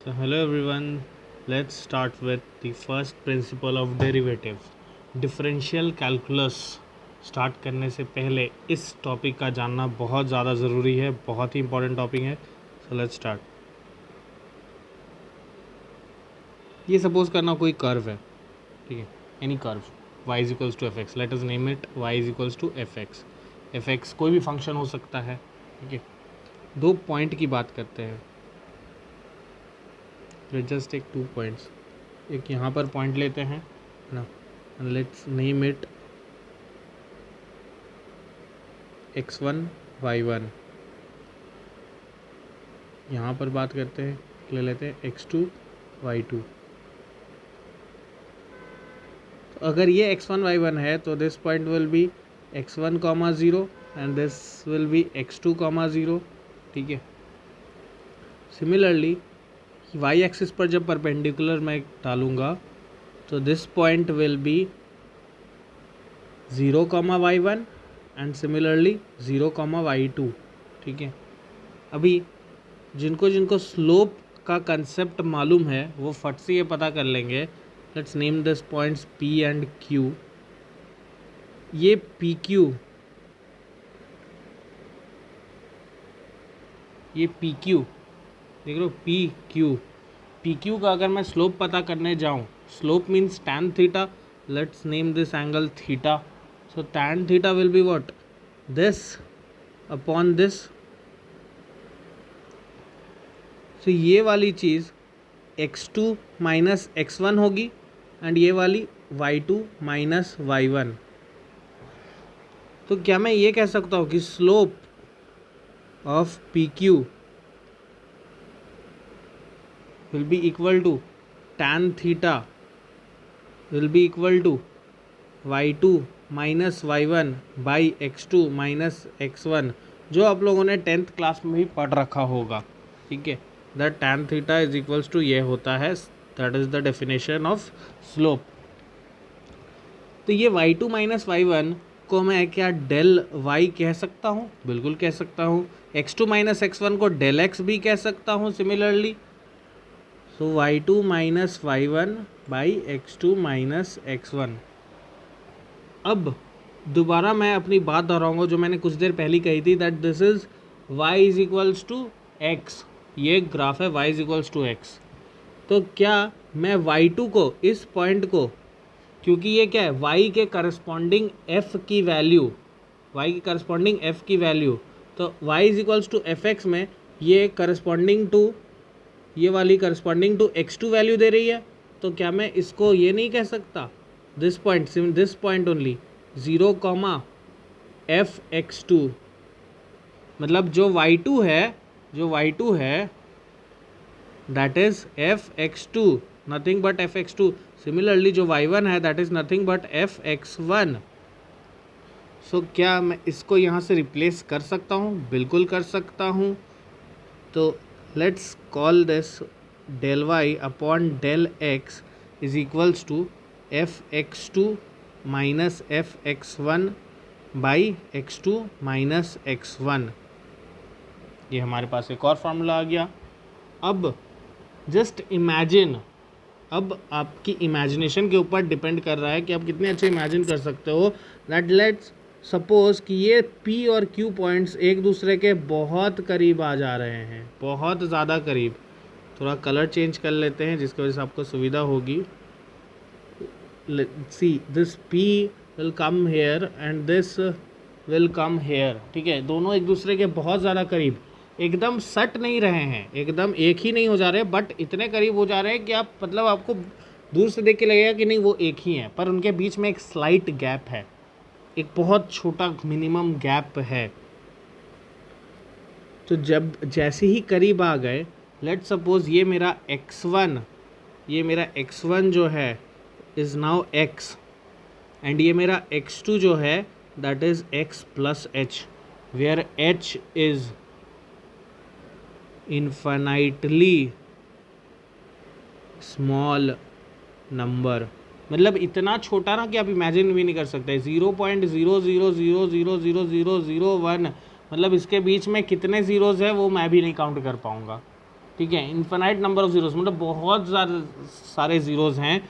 So hello everyone, let's start with the first principle of derivative. Differential calculus start करने से पहले इस topic का जानना बहुत ज़्यादा ज़रूरी है, बहुत ही इंपॉर्टेंट टॉपिक है. So let's start. ये सपोज करना कोई कर्व है, ठीक है, any curve y is equals to f x. Let us name it y is equals to f x. F x कोई भी फंक्शन हो सकता है, ठीक है. दो पॉइंट की बात करते हैं. Let's just take 2 points. एक यहाँ पर पॉइंट लेते हैं ना, let's name it x1 y1. यहाँ पर बात करते हैं, ले लेते हैं x2 y2. तो अगर ये x1 y1 है तो this point will be x1 comma 0 and this will be x2 comma 0, ठीक है. सिमिलरली y एक्सिस पर जब परपेंडिकुलर मैं डालूँगा तो this point will be 0 comma y1 and similarly 0 comma y2, ठीक है. अभी जिनको जिनको स्लोप का कंसेप्ट मालूम है वो फट से ये पता कर लेंगे. Let's name this points p and q. ये pq, ये pq देख लो, pq का अगर मैं स्लोप पता करने जाऊँ, slope means tan theta. Let's name this angle theta. So tan theta will be what, this upon this. So ये वाली चीज़ x2 माइनस x1 होगी एंड ये वाली y2 माइनस y1. तो क्या मैं ये कह सकता हूँ कि slope of PQ will be equal to tan theta will be equal to y2 minus y1 by x2 minus x1, जो आप लोगों ने 10th क्लास में भी पढ़ रखा होगा, ठीक है. That tan theta is equals to ये होता है, that is the definition of slope. तो ये y2 माइनस y1 को मैं क्या डेल y कह सकता हूँ? बिल्कुल कह सकता हूँ. x2 माइनस x1 को डेल x भी कह सकता हूँ similarly. So y2 minus y1 by x2 minus x1. अब दोबारा मैं अपनी बात दोहराऊंगा जो मैंने कुछ देर पहले कही थी, that this is y is equals to x. ये ग्राफ है y is equals to x. तो क्या मैं y2 को, इस पॉइंट को, क्योंकि ये क्या है, y के करस्पॉन्डिंग f की वैल्यू, y के करस्पॉन्डिंग f की वैल्यू, तो y is equals to f x में ये करस्पॉन्डिंग टू, ये वाली करस्पॉन्डिंग टू x2 वैल्यू दे रही है. तो क्या मैं इसको ये नहीं कह सकता, this point only 0 comma F x2, मतलब जो y2 है that is F x2, nothing but F x2. Similarly जो y1 है that is nothing but F x1. सो क्या मैं इसको यहाँ से रिप्लेस कर सकता हूँ? बिल्कुल कर सकता हूँ. तो let's call this del y upon del x is equals to f x2 minus f x1 by x2 minus x1. ये हमारे पास एक और फार्मूला आ गया. अब जस्ट इमेजिन, अब आपकी इमेजिनेशन के ऊपर डिपेंड कर रहा है कि आप कितने अच्छे इमेजिन कर सकते हो. दैट लेट्स सपोज कि ये P और Q पॉइंट्स एक दूसरे के बहुत करीब आ जा रहे हैं, बहुत ज़्यादा करीब. थोड़ा कलर चेंज कर लेते हैं जिसकी वजह से आपको सुविधा होगी. See this P will come here and this will come here, ठीक है. दोनों एक दूसरे के बहुत ज़्यादा करीब, एकदम सट नहीं रहे हैं, एकदम एक ही नहीं हो जा रहे, बट इतने करीब हो जा रहे हैं कि आप, मतलब आपको दूर से देख के लगेगा कि नहीं वो एक ही हैं, पर उनके बीच में एक स्लाइट गैप है, एक बहुत छोटा मिनिमम गैप है. तो जब जैसे ही करीब आ गए, लेट्स सपोज ये मेरा x1 जो है इज़ नाउ x, एंड ये मेरा x2 जो है that is x plus h, where h is infinitely small number. मतलब इतना छोटा ना कि आप इमेजिन भी नहीं कर सकते. 0.00000001, मतलब इसके बीच में कितने ज़ीरोज़ है वो मैं भी नहीं काउंट कर पाऊँगा. ठीक है, इन्फिनाइट नंबर ऑफ जीरोस मतलब बहुत सारे ज़ीरोज़ हैं,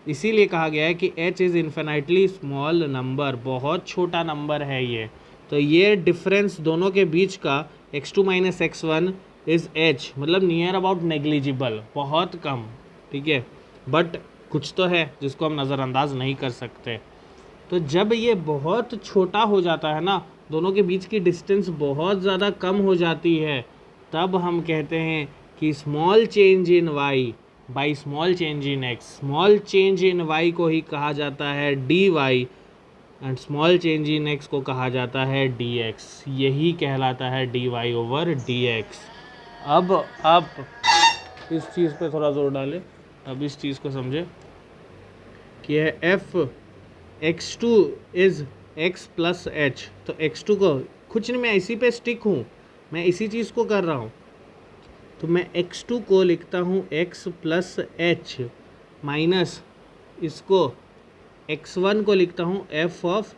इसीलिए कहा गया है कि h is infinitely small number, बहुत छोटा नंबर है ये। तो ये डिफरेंस दोनों के बीच का x2 minus x1 is h, मतलब नियर अबाउट नेग्लिजिबल, बहुत कम, ठीक है, बट कुछ तो है जिसको हम नज़रअंदाज नहीं कर सकते। तो जब ये बहुत छोटा हो जाता है ना, दोनों के बीच की डिस्टेंस बहुत ज़्यादा कम हो जाती है, तब हम कहते हैं कि small change in y by small change in x, small change in y को ही कहा जाता है dy and small change in x को कहा जाता है dx, यही कहलाता है dy ओवर dx। अब आप इस चीज़ पे थोड़ा जोर डालें, अब इस चीज़ को समझे कि यह f x2 is x plus h, तो x2 को कुछ नहीं, मैं इसी पे स्टिक हूँ, मैं इसी चीज़ को कर रहा हूँ। तो मैं x2 को लिखता हूँ x प्लस h माइनस इसको x1 को लिखता हूँ f ऑफ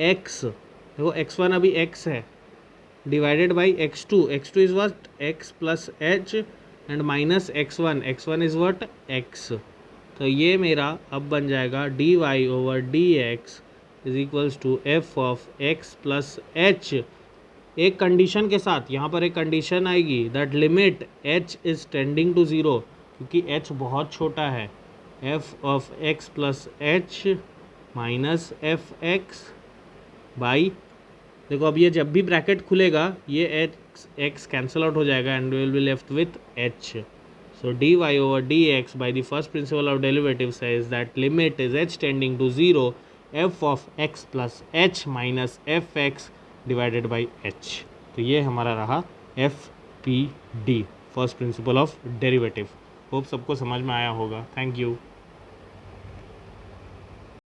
x, देखो x1 अभी x है, divided by x2, x2 is what x plus h and minus x1 is what x। तो ये मेरा अब बन जाएगा dy over dx is equals to f of x plus h, एक कंडीशन के साथ, यहाँ पर एक कंडीशन आएगी that limit h is tending to zero, क्योंकि h बहुत छोटा है, f of x plus h minus f x by, देखो अब ये जब भी ब्रैकेट खुलेगा ये x कैंसल आउट हो जाएगा and will be left with h। So dy over dx by the first principle of derivative says that limit is h tending to 0 f of x plus h minus fx divided by h। तो ये हमारा रहा FPD, first principle of derivative. Hope सबको समझ में आया होगा। Thank you.